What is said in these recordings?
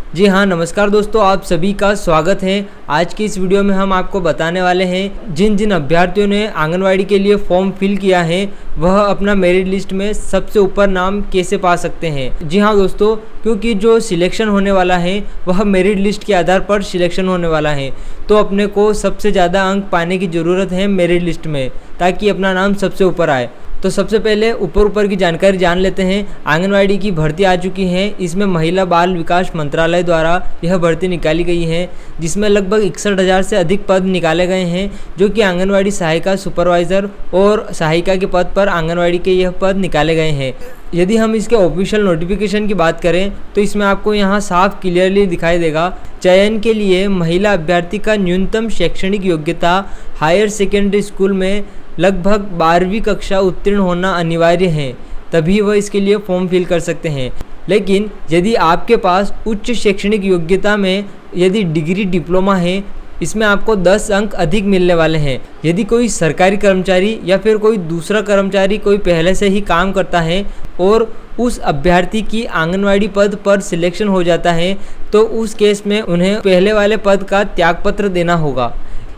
जी हाँ, नमस्कार दोस्तों, आप सभी का स्वागत है। आज की इस वीडियो में हम आपको बताने वाले हैं जिन जिन अभ्यर्थियों ने आंगनवाड़ी के लिए फॉर्म फिल किया है वह अपना मेरिट लिस्ट में सबसे ऊपर नाम कैसे पा सकते हैं। जी हाँ दोस्तों, क्योंकि जो सिलेक्शन होने वाला है वह मेरिट लिस्ट के आधार पर सिलेक्शन होने वाला है, तो अपने को सबसे ज़्यादा अंक पाने की ज़रूरत है मेरिट लिस्ट में, ताकि अपना नाम सबसे ऊपर आए। तो सबसे पहले ऊपर की जानकारी जान लेते हैं। आंगनवाड़ी की भर्ती आ चुकी है। इसमें महिला बाल विकास मंत्रालय द्वारा यह भर्ती निकाली गई है, जिसमें लगभग 61,000 से अधिक पद निकाले गए हैं, जो कि आंगनवाड़ी सहायिका, सुपरवाइज़र और सहायिका के पद पर आंगनवाड़ी के यह पद निकाले गए हैं। यदि हम इसके ऑफिशियल नोटिफिकेशन की बात करें तो इसमें आपको यहाँ साफ क्लियरली दिखाई देगा, चयन के लिए महिला अभ्यर्थी का न्यूनतम शैक्षणिक योग्यता हायर सेकेंडरी स्कूल में लगभग 12वीं कक्षा उत्तीर्ण होना अनिवार्य है, तभी वह इसके लिए फॉर्म फिल कर सकते हैं। लेकिन यदि आपके पास उच्च शैक्षणिक योग्यता में यदि डिग्री डिप्लोमा है, इसमें आपको 10 अंक अधिक मिलने वाले हैं। यदि कोई सरकारी कर्मचारी या फिर कोई दूसरा कर्मचारी कोई पहले से ही काम करता है और उस अभ्यर्थी की आंगनवाड़ी पद पर सिलेक्शन हो जाता है, तो उस केस में उन्हें पहले वाले पद का त्यागपत्र देना होगा।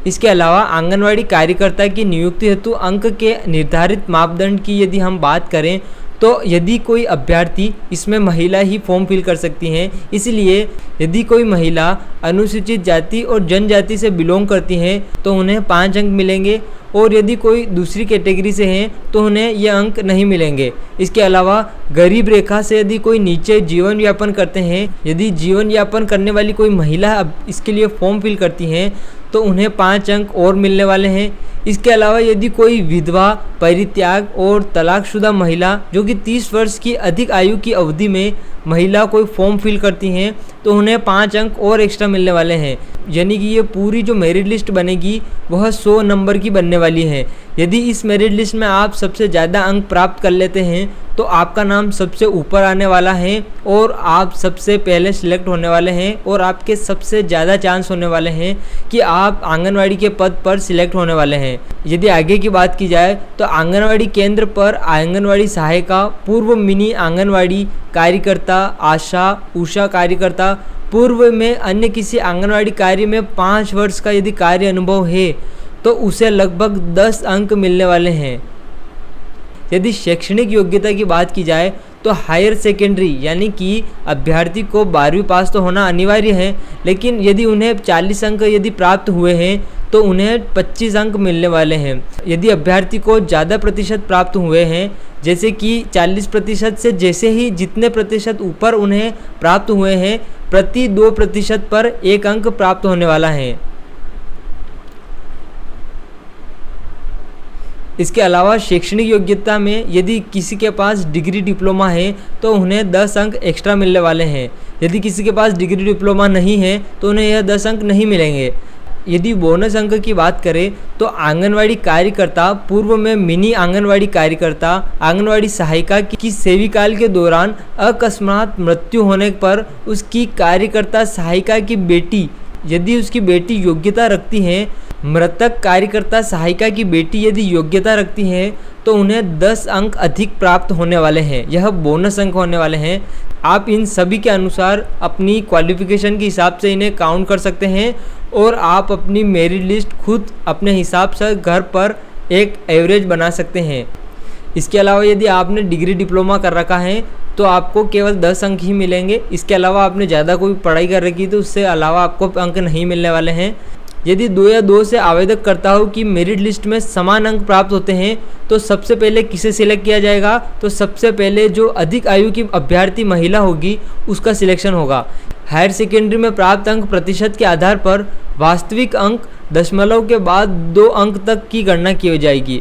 इसके अलावा आंगनवाड़ी कार्यकर्ता की नियुक्ति हेतु अंक के निर्धारित मापदंड की यदि हम बात करें तो यदि कोई अभ्यर्थी, इसमें महिला ही फॉर्म फिल कर सकती हैं, इसलिए यदि कोई महिला अनुसूचित जाति और जनजाति से बिलोंग करती हैं तो उन्हें 5 अंक मिलेंगे, और यदि कोई दूसरी कैटेगरी से हैं तो उन्हें ये अंक नहीं मिलेंगे। इसके अलावा गरीब रेखा से यदि कोई नीचे जीवन यापन करते हैं, यदि जीवन यापन करने वाली कोई महिला अब इसके लिए फॉर्म फिल करती हैं तो उन्हें 5 अंक और मिलने वाले हैं। इसके अलावा यदि कोई विधवा, परित्याग और तलाकशुदा महिला जो कि 30 वर्ष की अधिक आयु की अवधि में महिला कोई फॉर्म फिल करती हैं तो उन्हें 5 अंक और एक्स्ट्रा मिलने वाले हैं। यानी कि ये पूरी जो मेरिट लिस्ट बनेगी वह 100 नंबर की बनने वाली है। यदि इस मेरिट लिस्ट में आप सबसे ज़्यादा अंक प्राप्त कर लेते हैं तो आपका नाम सबसे ऊपर आने वाला है और आप सबसे पहले सिलेक्ट होने वाले हैं, और आपके सबसे ज़्यादा चांस होने वाले हैं कि आप आंगनवाड़ी के पद पर सिलेक्ट होने वाले हैं। यदि आगे की बात की जाए तो आंगनवाड़ी केंद्र पर आंगनवाड़ी सहायिका, पूर्व मिनी आंगनवाड़ी कार्यकर्ता, आशा, उषा कार्यकर्ता, पूर्व में अन्य किसी आंगनवाड़ी कार्य में 5 वर्ष का यदि कार्य अनुभव है तो उसे लगभग 10 अंक मिलने वाले हैं। यदि शैक्षणिक योग्यता की बात की जाए तो हायर सेकेंडरी यानी कि अभ्यर्थी को 12वीं पास तो होना अनिवार्य है, लेकिन यदि उन्हें 40 अंक यदि प्राप्त हुए हैं तो उन्हें 25 अंक मिलने वाले हैं। यदि अभ्यर्थी को ज़्यादा प्रतिशत प्राप्त हुए हैं, जैसे कि 40% से जैसे ही जितने प्रतिशत ऊपर उन्हें प्राप्त हुए हैं, प्रति 2% पर 1 अंक प्राप्त होने वाला है। इसके अलावा शैक्षणिक योग्यता में यदि किसी के पास डिग्री डिप्लोमा है तो उन्हें 10 अंक एक्स्ट्रा मिलने वाले हैं। यदि किसी के पास डिग्री डिप्लोमा नहीं है तो उन्हें यह 10 अंक नहीं मिलेंगे। यदि बोनस अंक की बात करें तो आंगनवाड़ी कार्यकर्ता, पूर्व में मिनी आंगनवाड़ी कार्यकर्ता, आंगनवाड़ी सहायिका की सेवीकाल के दौरान अकस्मात मृत्यु होने पर उसकी कार्यकर्ता सहायिका की बेटी, यदि उसकी बेटी योग्यता रखती है, मृतक कार्यकर्ता सहायिका की बेटी यदि योग्यता रखती हैं तो उन्हें 10 अंक अधिक प्राप्त होने वाले हैं। यह बोनस अंक होने वाले हैं। आप इन सभी के अनुसार अपनी क्वालिफिकेशन के हिसाब से इन्हें काउंट कर सकते हैं, और आप अपनी मेरिट लिस्ट खुद अपने हिसाब से घर पर एक एवरेज बना सकते हैं। इसके अलावा यदि आपने डिग्री डिप्लोमा कर रखा है तो आपको केवल 10 अंक ही मिलेंगे। इसके अलावा आपने ज़्यादा कोई पढ़ाई कर रखी तो उससे अलावा आपको अंक नहीं मिलने वाले हैं। यदि 2 या 2 से आवेदक करता हो कि मेरिट लिस्ट में समान अंक प्राप्त होते हैं तो सबसे पहले किसे सिलेक्ट किया जाएगा, तो सबसे पहले जो अधिक आयु की अभ्यर्थी महिला होगी उसका सिलेक्शन होगा। हायर सेकेंडरी में प्राप्त अंक प्रतिशत के आधार पर वास्तविक अंक दशमलव के बाद 2 अंक तक की गणना की जाएगी।